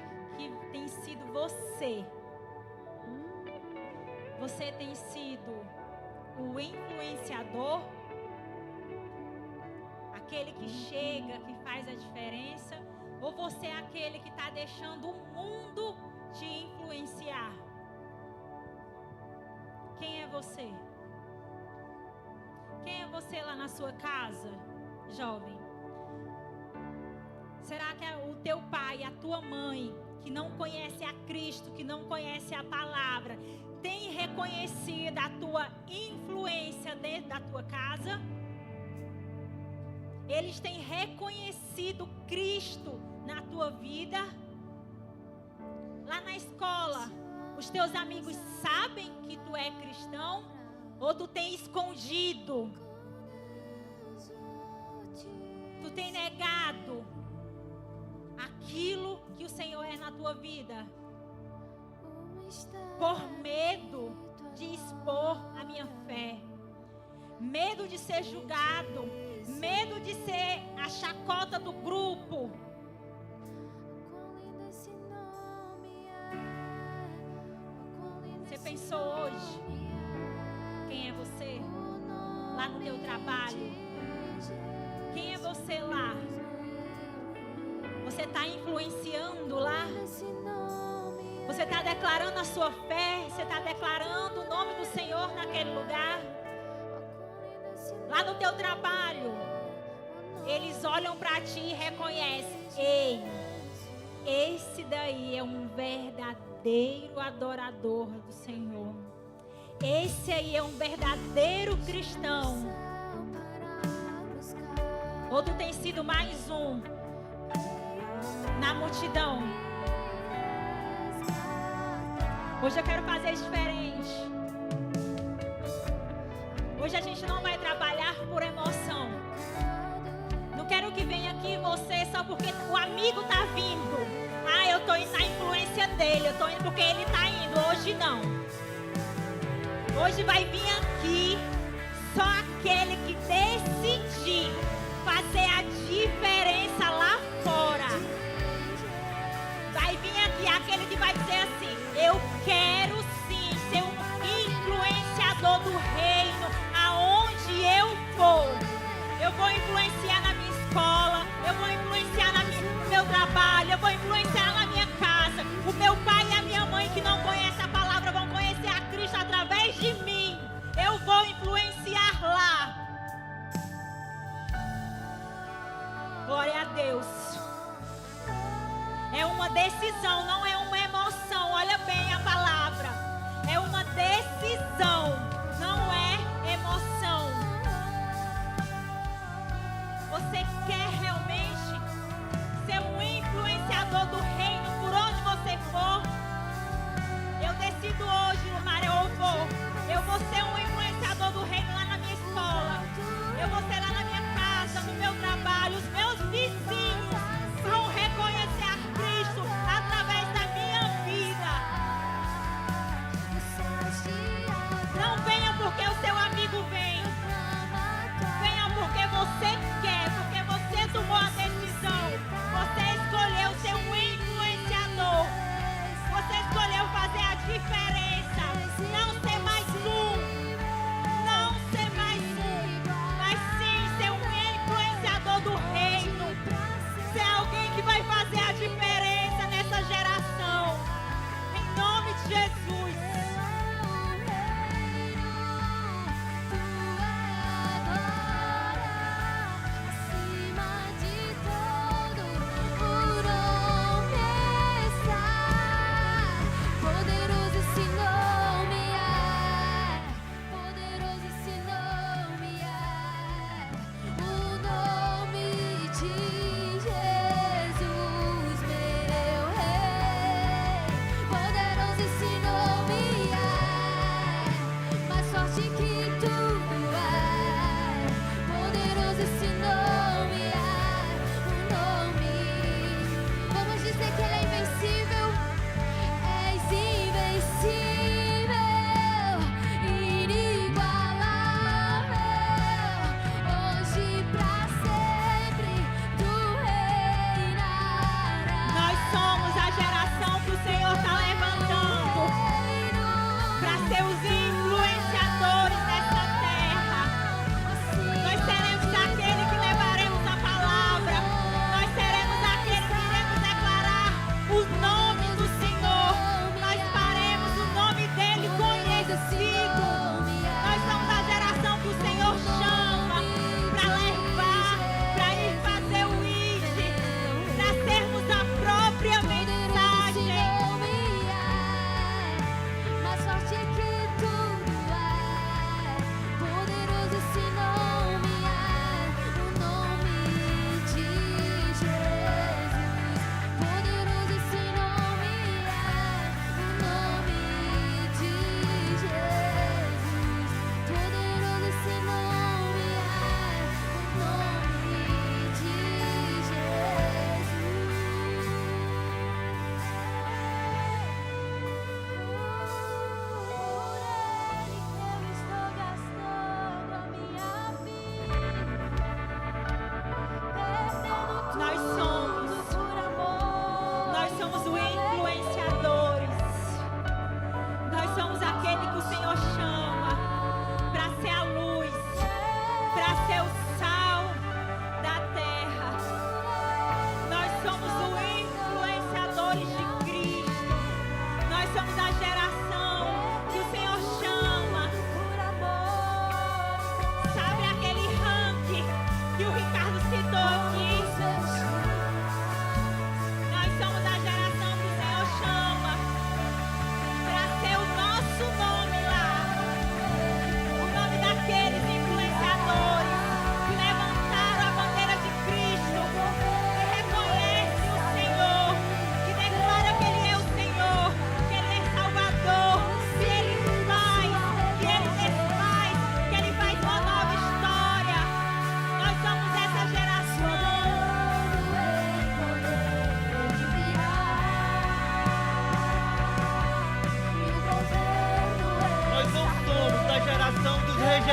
tem sido você. Você tem sido o influenciador, aquele que chega, que faz a diferença, ou você é aquele que está deixando o mundo te influenciar? Quem é é você? Quem é você lá na sua casa, jovem? Será que é o teu pai, a tua mãe, que não conhece a Cristo, que não conhece a palavra, tem reconhecido a tua influência dentro da tua casa? Eles têm reconhecido Cristo na tua vida? Lá na escola, os teus amigos sabem que tu é cristão? Ou tu tem escondido? Tu tem negado aquilo que o Senhor é na tua vida? Por medo de expor a minha fé, medo de ser julgado, medo de ser a chacota do grupo. Você pensou hoje quem é você lá no teu trabalho? Quem é você lá? Você está influenciando lá? Você está declarando a sua fé? Você está declarando o nome do Senhor naquele lugar? Lá no teu trabalho, eles olham para ti e reconhecem: ei, esse daí é um verdadeiro adorador do Senhor. Esse aí é um verdadeiro cristão. Ou tu tem sido mais um na multidão? Hoje eu quero fazer diferente. Hoje a gente não vai trabalhar por emoção. Não quero que venha aqui você só porque o amigo tá vindo. Ah, eu tô indo na influência dele, eu tô indo porque ele tá indo. Hoje não. Hoje vai vir aqui só aquele que decidir fazer a diferença lá fora. Vai vir aqui aquele que vai dizer assim: eu quero sim ser um influenciador do reino aonde eu for. Eu vou influenciar na minha escola, eu vou influenciar no meu trabalho, eu vou influenciar na minha casa. O meu pai e a minha mãe que não conhecem a palavra vão conhecer a Cristo através de mim. Eu vou influenciar lá. Glória a Deus. É uma decisão, não é uma emoção. Olha bem a palavra. É uma decisão, não é emoção. Você quer realmente ser um influenciador do reino por onde você for? Eu decido hoje, Lumar, eu vou ser um influenciador do reino lá na minha escola. Eu vou ser lá na minha casa, no meu trabalho. Os meus vizinhos vão reconhecer a Cristo através da minha vida. Não venha porque o seu amigo vem. Venha porque você quer, porque você tomou a decisão. Você escolheu ser um influenciador. Você escolheu fazer a diferença. Não ser mais um. Não ser mais um. Mas sim ser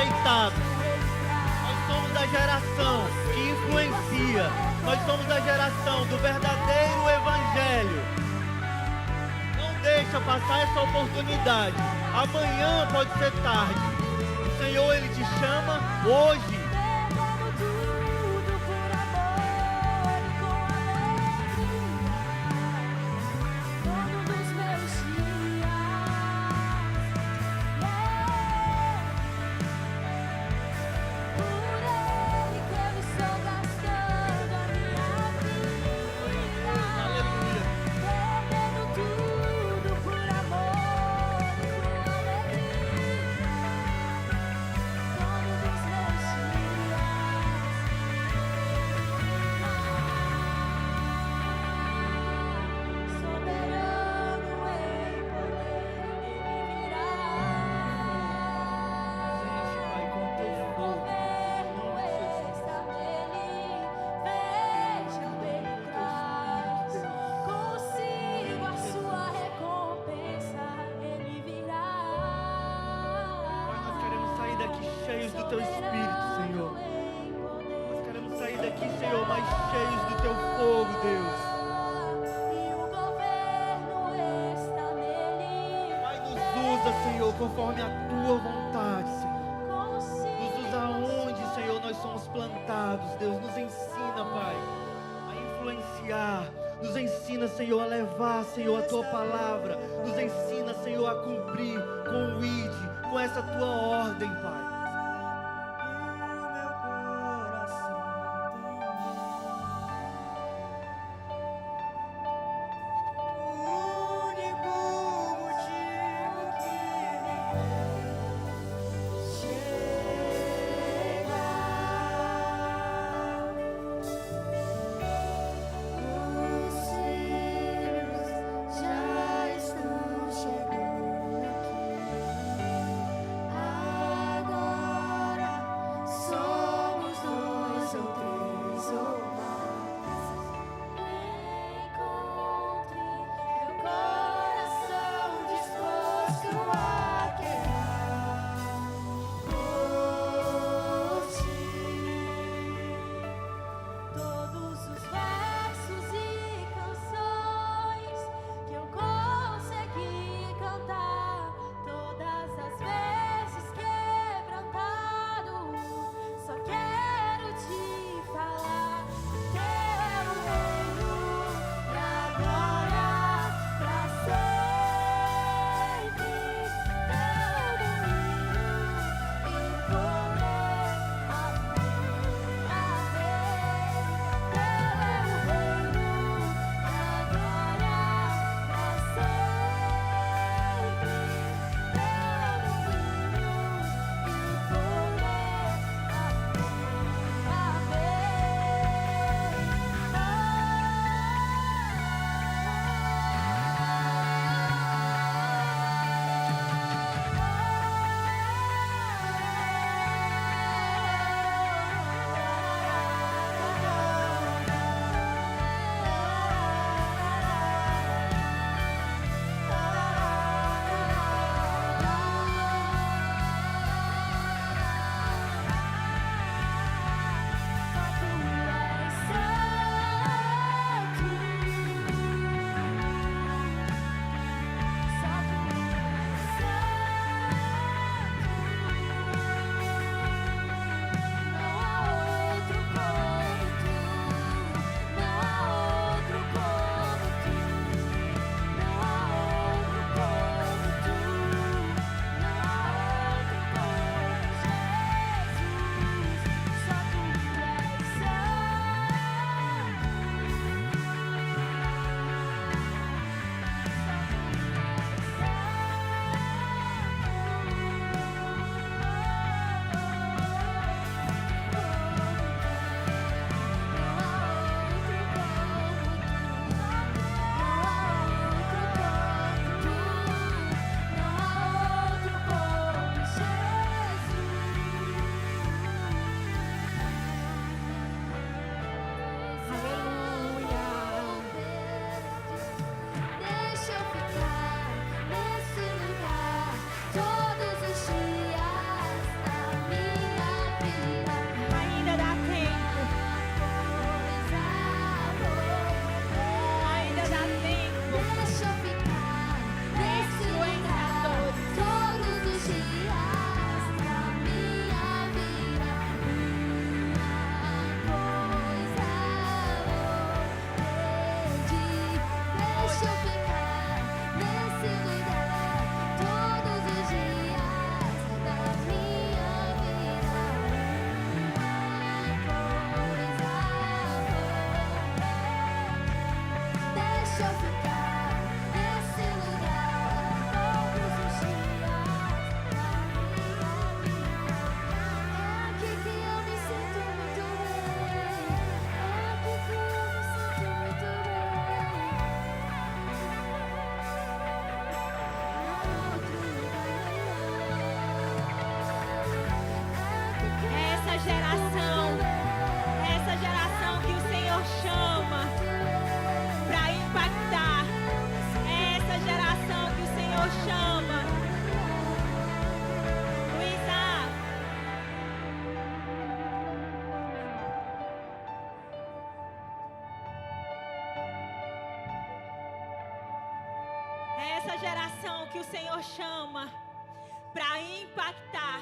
rejeitados. Nós somos da geração que influencia. Nós somos da geração do verdadeiro evangelho. Não deixa passar essa oportunidade. Amanhã pode ser tarde. O Senhor, Ele te chama hoje. Cheios do teu Espírito, Senhor. Nós queremos sair daqui, Senhor, mais cheios do teu fogo, Deus. Pai, nos usa, Senhor, conforme a tua vontade, Senhor. Nos usa onde, Senhor, nós somos plantados, Deus. Nos ensina, Pai, a influenciar. Nos ensina, Senhor, a levar, Senhor, a tua palavra. Nos ensina, Senhor, a cumprir com o ID, com essa tua ordem, Pai. Agora essa geração que o Senhor chama para impactar.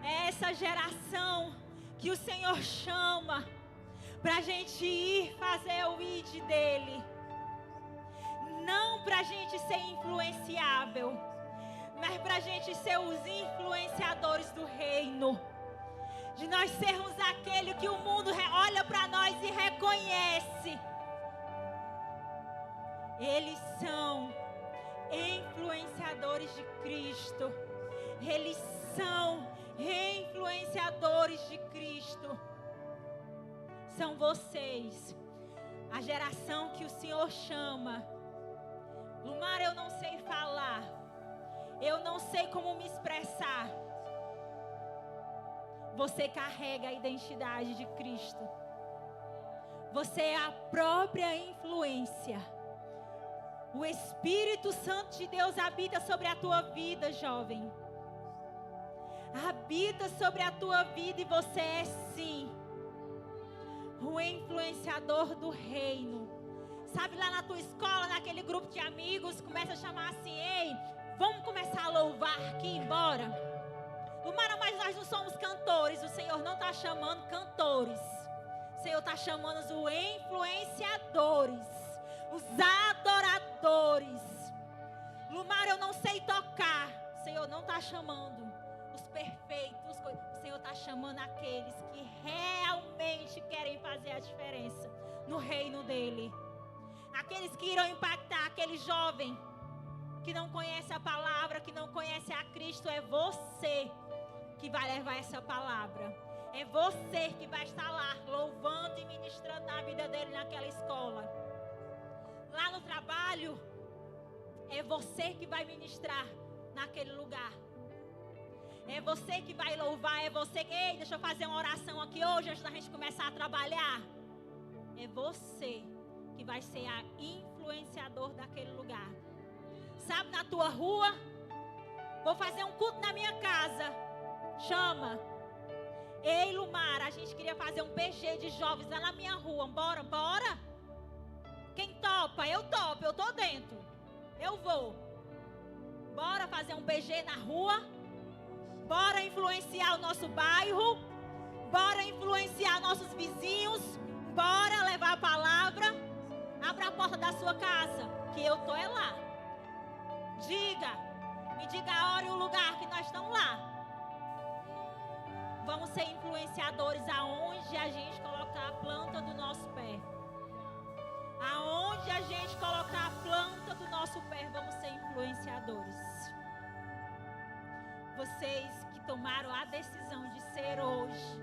É essa geração que o Senhor chama para a gente ir fazer o ID dele. Não para a gente ser influenciável, mas para a gente ser os influenciadores do reino. De nós sermos aquele que o mundo olha para nós e reconhece. Eles são influenciadores de Cristo. Eles são influenciadores de Cristo. São vocês, a geração que o Senhor chama. Lumara, eu não sei falar. Eu não sei como me expressar. Você carrega a identidade de Cristo. Você é a própria influência. O Espírito Santo de Deus habita sobre a tua vida, jovem. Habita sobre a tua vida e você é sim o influenciador do reino. Sabe, lá na tua escola, naquele grupo de amigos, começa a chamar assim: ei, vamos começar a louvar aqui, embora. Lumara, mas nós não somos cantores. O Senhor não está chamando cantores. O Senhor está chamando os influenciadores, os adoradores. Lumara, eu não sei tocar. O Senhor não está chamando os perfeitos. O Senhor está chamando aqueles que realmente querem fazer a diferença no reino dele. Aqueles que irão impactar aquele jovem que não conhece a palavra, que não conhece a Cristo. É você que vai levar essa palavra. É você que vai estar lá louvando e ministrando na vida dele naquela escola. Lá no trabalho, é você que vai ministrar naquele lugar. É você que vai louvar, é você que... Ei, deixa eu fazer uma oração aqui hoje antes da gente começar a trabalhar. É você que vai ser a influenciador daquele lugar. Sabe, na tua rua, vou fazer um culto na minha casa. Chama. Ei, Lumara, a gente queria fazer um PG de jovens lá na minha rua. Bora, bora? Quem topa? Eu topo, eu tô dentro. Eu vou. Bora fazer um PG na rua? Bora influenciar o nosso bairro? Bora influenciar nossos vizinhos? Bora levar a palavra? Abra a porta da sua casa, que eu tô é lá. Me diga a hora e o lugar que nós estamos lá. Vamos ser influenciadores aonde a gente colocar a planta do nosso pé. Aonde a gente colocar a planta do nosso pé, vamos ser influenciadores. Vocês que tomaram a decisão de ser hoje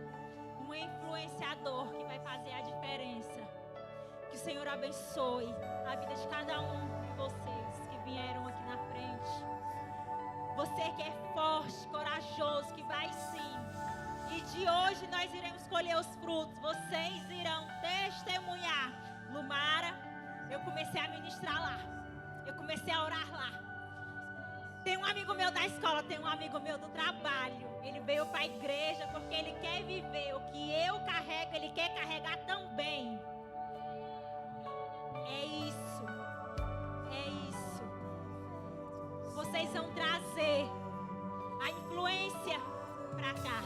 um influenciador que vai fazer a diferença. Que o Senhor abençoe a vida de cada um de vocês que vieram aqui na frente. Você que é forte, corajoso, que vai sim. E de hoje nós iremos colher os frutos. Vocês irão testemunhar. Lumara, eu comecei a ministrar lá. Eu comecei a orar lá. Tem um amigo meu da escola, tem um amigo meu do trabalho. Ele veio para a igreja porque ele quer viver o que eu carrego, ele quer carregar também. É isso. É isso. Vocês vão trazer a influência para cá.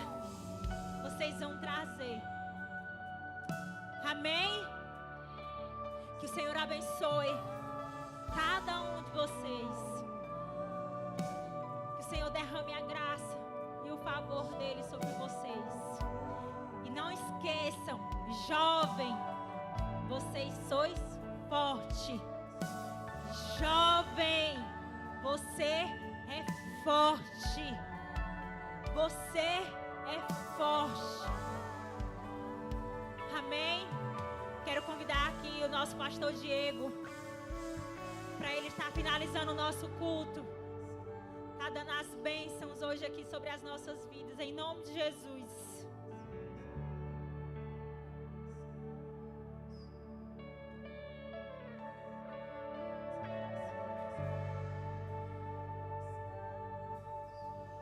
Vocês vão trazer. Amém? Que o Senhor abençoe cada um de vocês. Que o Senhor derrame a graça e o favor dele sobre vocês. E não esqueçam, jovem, vocês sois forte. Jovem, você é forte. Você é forte. Amém? Quero convidar aqui o nosso pastor Diego para ele estar finalizando o nosso culto. Está dando as bênçãos hoje aqui sobre as nossas vidas, em nome de Jesus.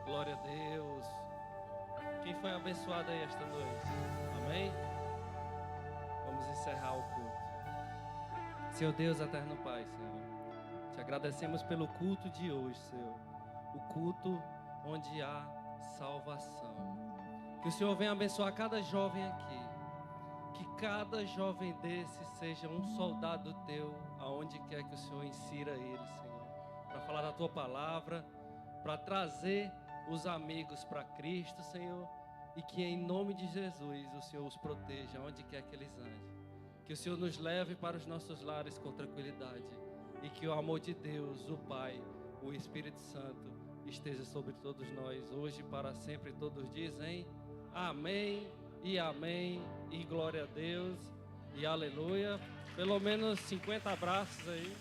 Glória a Deus. Quem foi abençoado aí esta noite? Amém? Vamos encerrar o culto. Seu Deus, eterno Pai, Senhor, Te agradecemos pelo culto de hoje, Senhor. O culto onde há salvação. Que o Senhor venha abençoar cada jovem aqui. Que cada jovem desse seja um soldado teu, aonde quer que o Senhor insira ele, Senhor. Para falar da tua palavra, para trazer os amigos para Cristo, Senhor. E que em nome de Jesus o Senhor os proteja, onde quer que eles andem. Que o Senhor nos leve para os nossos lares com tranquilidade. E que o amor de Deus, o Pai, o Espírito Santo, esteja sobre todos nós, hoje e para sempre. Todos dizem amém e amém e glória a Deus e aleluia. Pelo menos 50 abraços aí.